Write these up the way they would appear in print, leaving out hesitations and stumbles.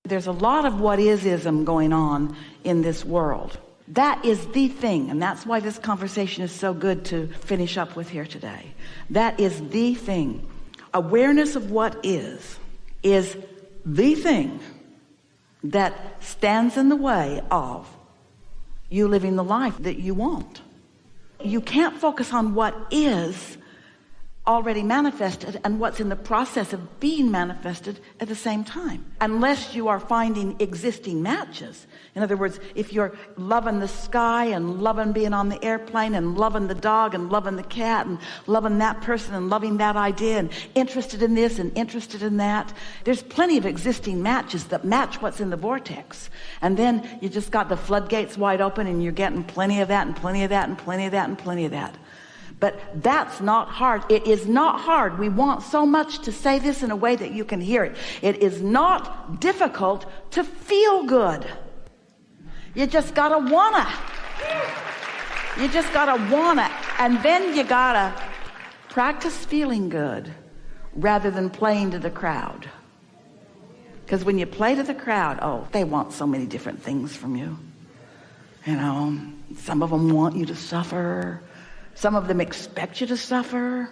There's a lot of what is-ism going on in this world. That is the thing, and that's why this conversation is so good to finish up with here today. That is the thing. Awareness of what is the thing that stands in the way of you living the life that you want. You can't focus on what is already manifested and what's in the process of being manifested at the same time, unless you are finding existing matches. In other words, if you're loving the sky and loving being on the airplane and loving the dog and loving the cat and loving that person and loving that idea and interested in this and interested in that, there's plenty of existing matches that match what's in the vortex. And then you just got the floodgates wide open and you're getting plenty of that and plenty of that and plenty of that and plenty of that. But that's not hard. It is not hard. We want so much to say this in a way that you can hear it. It is not difficult to feel good. You just gotta wanna. You just gotta wanna. And then you gotta practice feeling good rather than playing to the crowd. Because when you play to the crowd, oh, they want so many different things from you. You know, some of them want you to suffer. Some of them expect you to suffer.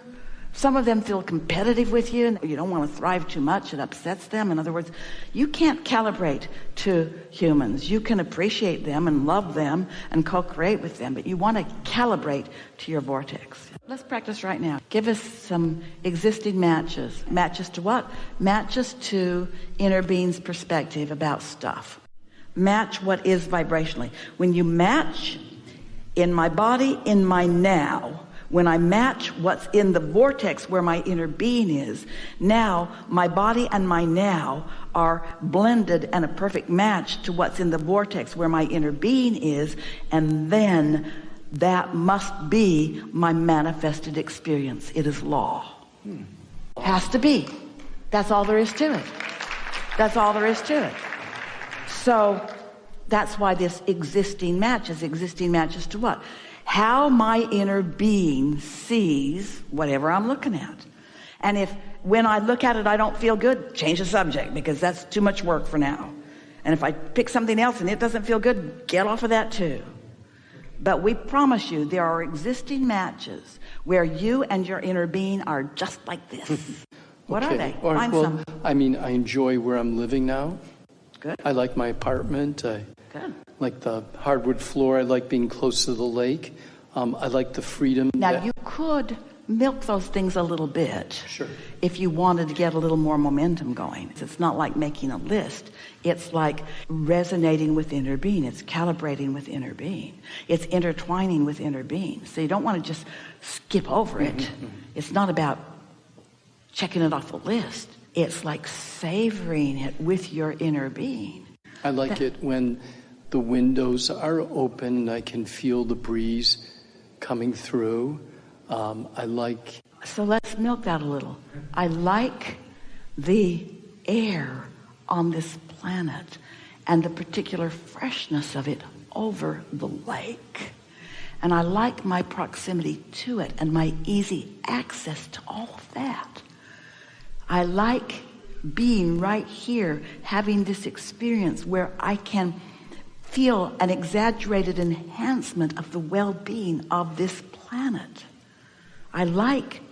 Some of them feel competitive with you and you don't want to thrive too much. It upsets them. In other words, you can't calibrate to humans. You can appreciate them and love them and co-create with them, but you want to calibrate to your vortex. Let's practice right now. Give us some existing matches. Matches to what? Matches to inner being's perspective about stuff. Match what is vibrationally. When you match in my body, in my now, when I match what's in the vortex where my inner being is, now my body and my now are blended and a perfect match to what's in the vortex where my inner being is, and then that must be my manifested experience. It is law. Has to be. That's all there is to it. That's all there is to it. So that's why this existing matches to what? How my inner being sees whatever I'm looking at. And if when I look at it I don't feel good, change the subject, because that's too much work for now. And if I pick something else and it doesn't feel good, get off of that too. But we promise you there are existing matches where you and your inner being are just like this. What are they? All right, Find well, some. I mean, I enjoy where I'm living now. Good. I like my apartment. I Good. like the hardwood floor. I like being close to the lake. I like the freedom. Now, you could milk those things a little bit. Sure. If you wanted to get a little more momentum going. It's not like making a list. It's like resonating with inner being. It's calibrating with inner being. It's intertwining with inner being. So you don't want to just skip over it. It's not about checking it off the list. It's like savoring it with your inner being. I like it when the windows are open and I can feel the breeze coming through. I like... So let's milk that a little. I like the air on this planet and the particular freshness of it over the lake. And I like my proximity to it and my easy access to all of that. I like being right here, having this experience where I can feel an exaggerated enhancement of the well-being of this planet. I like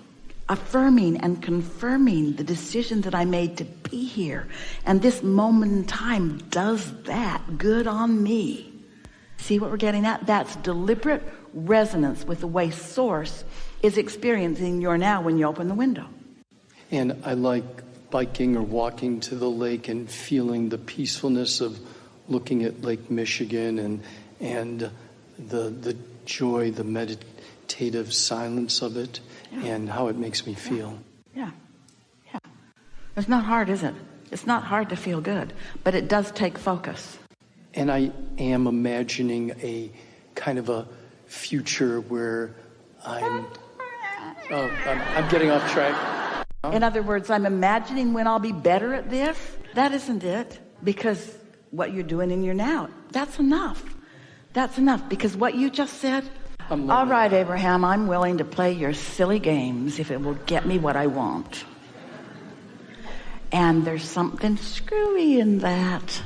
affirming and confirming the decision that I made to be here. And this moment in time does that. Good on me. See what we're getting at? That's deliberate resonance with the way Source is experiencing your now when you open the window. And I like biking or walking to the lake and feeling the peacefulness of looking at Lake Michigan and the joy, the meditative silence of it, and how it makes me feel. Yeah. It's not hard, is it? It's not hard to feel good, but it does take focus. And I am imagining a kind of a future where I'm getting off track. In other words, I'm imagining when I'll be better at this. That isn't it, because what you're doing in your now, that's enough. That's enough, because what you just said, all right, Abraham, I'm willing to play your silly games if it will get me what I want. And there's something screwy in that,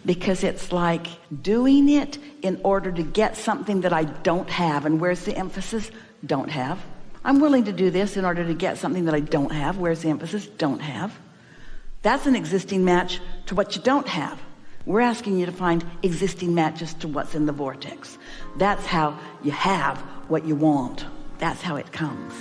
because it's like doing it in order to get something that I don't have. And where's the emphasis? Don't have. I'm willing to do this in order to get something that I don't have. Where's the emphasis? Don't have. That's an existing match to what you don't have. We're asking you to find existing matches to what's in the vortex. That's how you have what you want. That's how it comes.